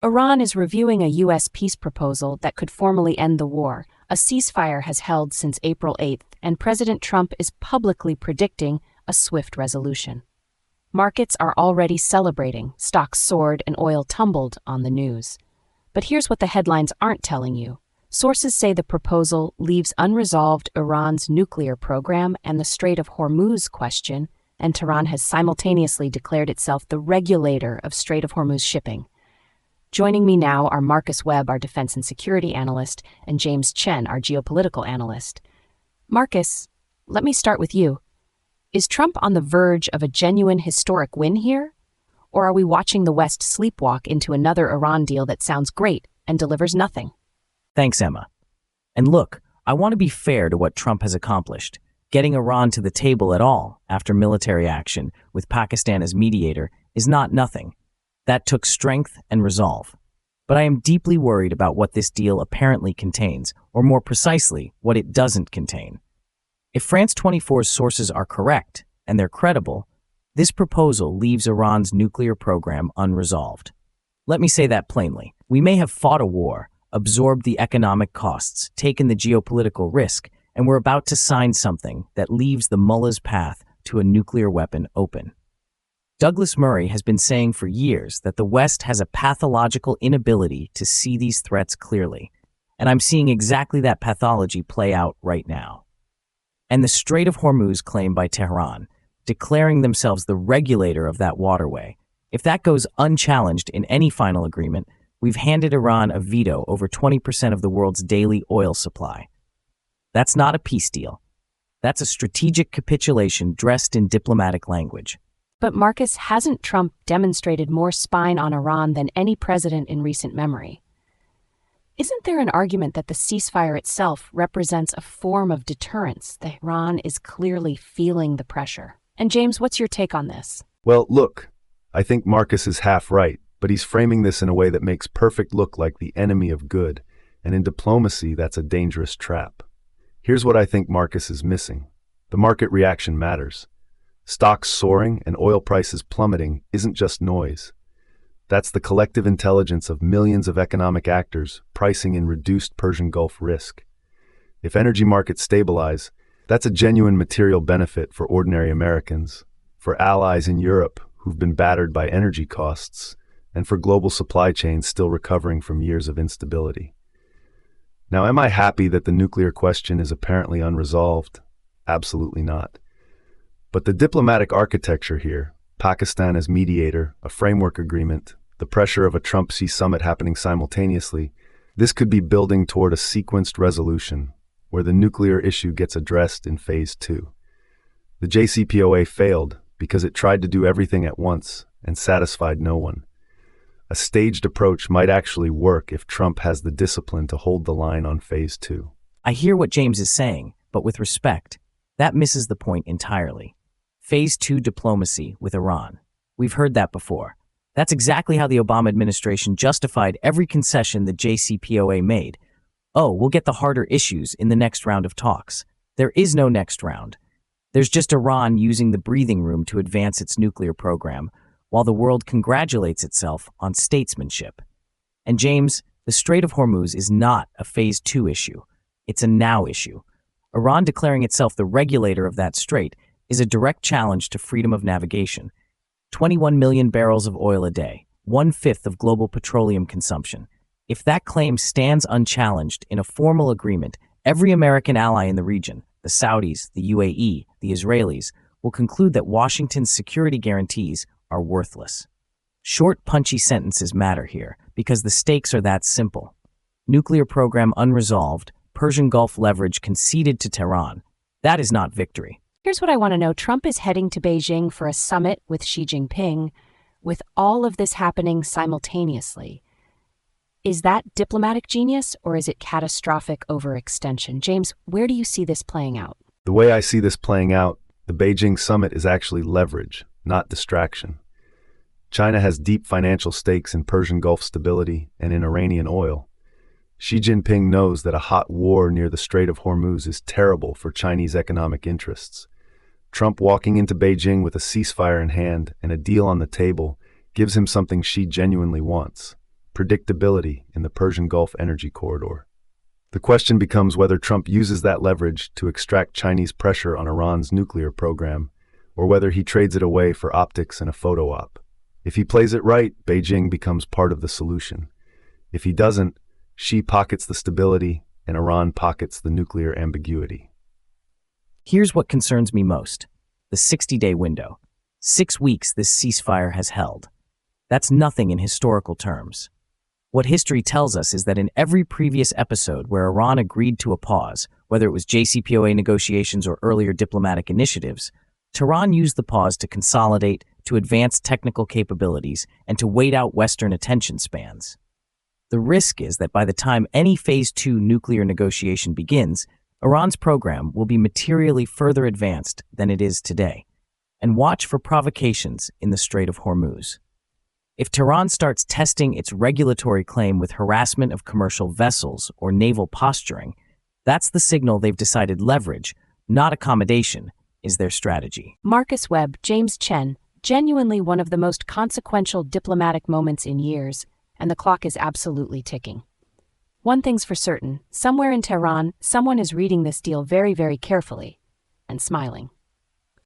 Iran is reviewing a U.S. peace proposal that could formally end the war. A ceasefire has held since April 8th, and President Trump is publicly predicting a swift resolution. Markets are already celebrating. Stocks soared and oil tumbled on the news. But here's what the headlines aren't telling you. Sources say the proposal leaves unresolved Iran's nuclear program and the Strait of Hormuz question, and Tehran has simultaneously declared itself the regulator of Strait of Hormuz shipping. Joining me now are Marcus Webb, our defense and security analyst, and James Chen, our geopolitical analyst. Marcus, let me start with you. Is Trump on the verge of a genuine historic win here? Or are we watching the West sleepwalk into another Iran deal that sounds great and delivers nothing? Thanks, Emma. And look, I want to be fair to what Trump has accomplished. Getting Iran to the table at all after military action, with Pakistan as mediator, is not nothing. That took strength and resolve. But I am deeply worried about what this deal apparently contains, or more precisely, what it doesn't contain. If France 24's sources are correct, and they're credible, this proposal leaves Iran's nuclear program unresolved. Let me say that plainly. We may have fought a war, absorbed the economic costs, taken the geopolitical risk, and we're about to sign something that leaves the mullah's path to a nuclear weapon open. Douglas Murray has been saying for years that the West has a pathological inability to see these threats clearly, and I'm seeing exactly that pathology play out right now. And the Strait of Hormuz claim by Tehran, declaring themselves the regulator of that waterway. If that goes unchallenged in any final agreement, we've handed Iran a veto over 20% of the world's daily oil supply. That's not a peace deal. That's a strategic capitulation dressed in diplomatic language. But Marcus, hasn't Trump demonstrated more spine on Iran than any president in recent memory? Isn't there an argument that the ceasefire itself represents a form of deterrence? That Iran is clearly feeling the pressure. And James, what's your take on this? Well, look, I think Marcus is half right, but he's framing this in a way that makes perfect look like the enemy of good, and in diplomacy, that's a dangerous trap. Here's what I think Marcus is missing. The market reaction matters. Stocks soaring and oil prices plummeting isn't just noise. That's the collective intelligence of millions of economic actors pricing in reduced Persian Gulf risk. If energy markets stabilize, that's a genuine material benefit for ordinary Americans, for allies in Europe who've been battered by energy costs, and for global supply chains still recovering from years of instability. Now, am I happy that the nuclear question is apparently unresolved? Absolutely not. But the diplomatic architecture here, Pakistan as mediator, a framework agreement, the pressure of a Trump-Xi summit happening simultaneously, this could be building toward a sequenced resolution where the nuclear issue gets addressed in phase 2. The JCPOA failed because it tried to do everything at once and satisfied no one. A staged approach might actually work if Trump has the discipline to hold the line on phase 2. I hear what James is saying, but with respect, that misses the point entirely. Phase 2 diplomacy with Iran. We've heard that before. That's exactly how the Obama administration justified every concession the JCPOA made. Oh, we'll get the harder issues in the next round of talks. There is no next round. There's just Iran using the breathing room to advance its nuclear program, while the world congratulates itself on statesmanship. And James, the Strait of Hormuz is not a Phase 2 issue. It's a now issue. Iran declaring itself the regulator of that strait is a direct challenge to freedom of navigation. 21 million barrels of oil a day, 1/5 of global petroleum consumption. If that claim stands unchallenged in a formal agreement, every American ally in the region, the Saudis, the UAE, the Israelis, will conclude that Washington's security guarantees are worthless. Short, punchy sentences matter here because the stakes are that simple. Nuclear program unresolved, Persian Gulf leverage conceded to Tehran. That is not victory. Here's what I want to know. Trump is heading to Beijing for a summit with Xi Jinping, with all of this happening simultaneously. Is that diplomatic genius, or is it catastrophic overextension? James, where do you see this playing out? The way I see this playing out, the Beijing summit is actually leverage, not distraction. China has deep financial stakes in Persian Gulf stability and in Iranian oil. Xi Jinping knows that a hot war near the Strait of Hormuz is terrible for Chinese economic interests. Trump walking into Beijing with a ceasefire in hand and a deal on the table gives him something Xi genuinely wants: predictability in the Persian Gulf energy corridor. The question becomes whether Trump uses that leverage to extract Chinese pressure on Iran's nuclear program, or whether he trades it away for optics and a photo op. If he plays it right, Beijing becomes part of the solution. If he doesn't, Xi pockets the stability and Iran pockets the nuclear ambiguity. Here's what concerns me most: the 60-day window. 6 weeks this ceasefire has held. That's nothing in historical terms. What history tells us is that in every previous episode where Iran agreed to a pause, whether it was JCPOA negotiations or earlier diplomatic initiatives, Tehran used the pause to consolidate, to advance technical capabilities, and to wait out Western attention spans. The risk is that by the time any Phase 2 nuclear negotiation begins, Iran's program will be materially further advanced than it is today. And watch for provocations in the Strait of Hormuz. If Tehran starts testing its regulatory claim with harassment of commercial vessels or naval posturing, that's the signal they've decided leverage, not accommodation, is their strategy. Marcus Webb, James Chen, genuinely one of the most consequential diplomatic moments in years, and the clock is absolutely ticking. One thing's for certain, somewhere in Tehran, someone is reading this deal very, very carefully and smiling.